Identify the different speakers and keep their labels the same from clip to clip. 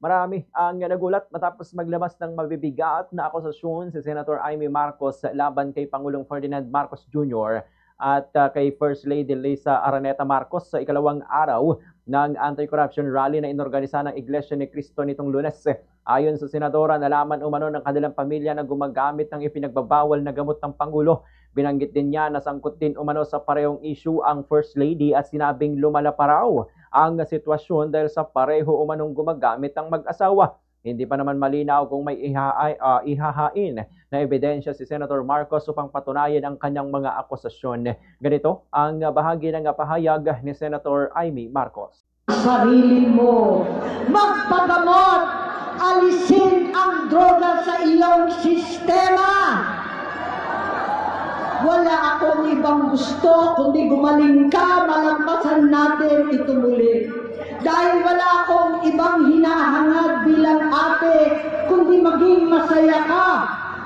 Speaker 1: Marami ang nagulat matapos maglabas ng mabibigat na akusasyon si Senator Amy Marcos laban kay Pangulong Ferdinand Marcos Jr. at kay First Lady Lisa Araneta Marcos sa ikalawang araw ng anti-corruption rally na inorganisa ng Iglesia ni Cristo nitong Lunes. Ayon sa senadora, nalaman umano ng kanilang pamilya na gumagamit ng ipinagbabawal na gamot ng Pangulo. Binanggit din niya na sangkot din umano sa parehong issue ang First Lady at sinabing lumala pa raw ang sitwasyon dahil sa pareho umanong gumagamit ng mag-asawa. Hindi pa naman malinaw kung may ihahain na ebidensya si Senator Marcos upang patunayan ang kanyang mga akusasyon. Ganito ang bahagi ng pahayag ni Senator Amy Marcos.
Speaker 2: Sarili mo, magpagamot, alisin ang droga sa iyong sistema. Wala akong ibang gusto kundi gumaling ka, malampasan natin ito muli. Dahil wala akong ibang hinahangad bilang ate, kundi maging masaya ka,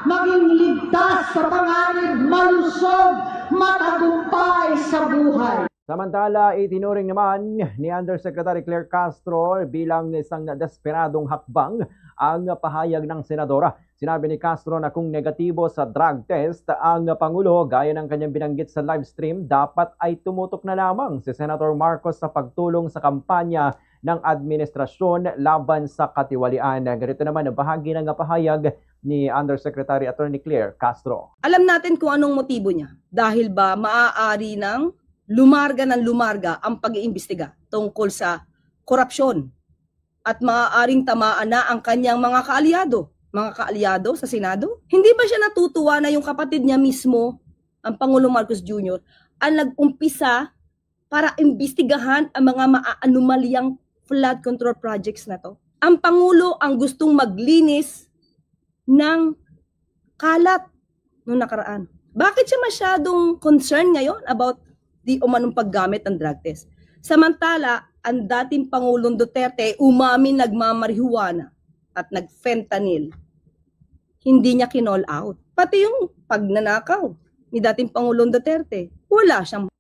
Speaker 2: maging ligtas sa panganib, malusog, matagumpay sa buhay.
Speaker 1: Samantala, itinuring naman ni Undersecretary Claire Castro bilang isang desperadong hakbang ang pahayag ng senadora. Sinabi ni Castro na kung negatibo sa drug test ang Pangulo, gaya ng kanyang binanggit sa live stream, dapat ay tumutok na lamang si Senator Marcos sa pagtulong sa kampanya ng administrasyon laban sa katiwalian. Ganito naman ang bahagi ng pahayag ni Undersecretary Attorney Claire Castro.
Speaker 3: Alam natin kung anong motibo niya. Dahil ba maaari ng lumarga ang pag-iimbestiga tungkol sa korupsyon at maaaring tamaan na ang kanyang mga kaalyado sa Senado? Hindi ba siya natutuwa na yung kapatid niya mismo, ang Pangulong Marcos Jr., ang nag-umpisa para imbestigahan ang mga maaanumalyang flood control projects na to? Ang Pangulo ang gustong maglinis ng kalat noong nakaraan. Bakit siya masyadong concerned ngayon about di umanong paggamit ng drug test? Samantala, ang dating Pangulong Duterte umamin nagmamarihuana at nag-fentanyl. Hindi niya kinall out. Pati yung pagnanakaw ni dating Pangulong Duterte, wala siyang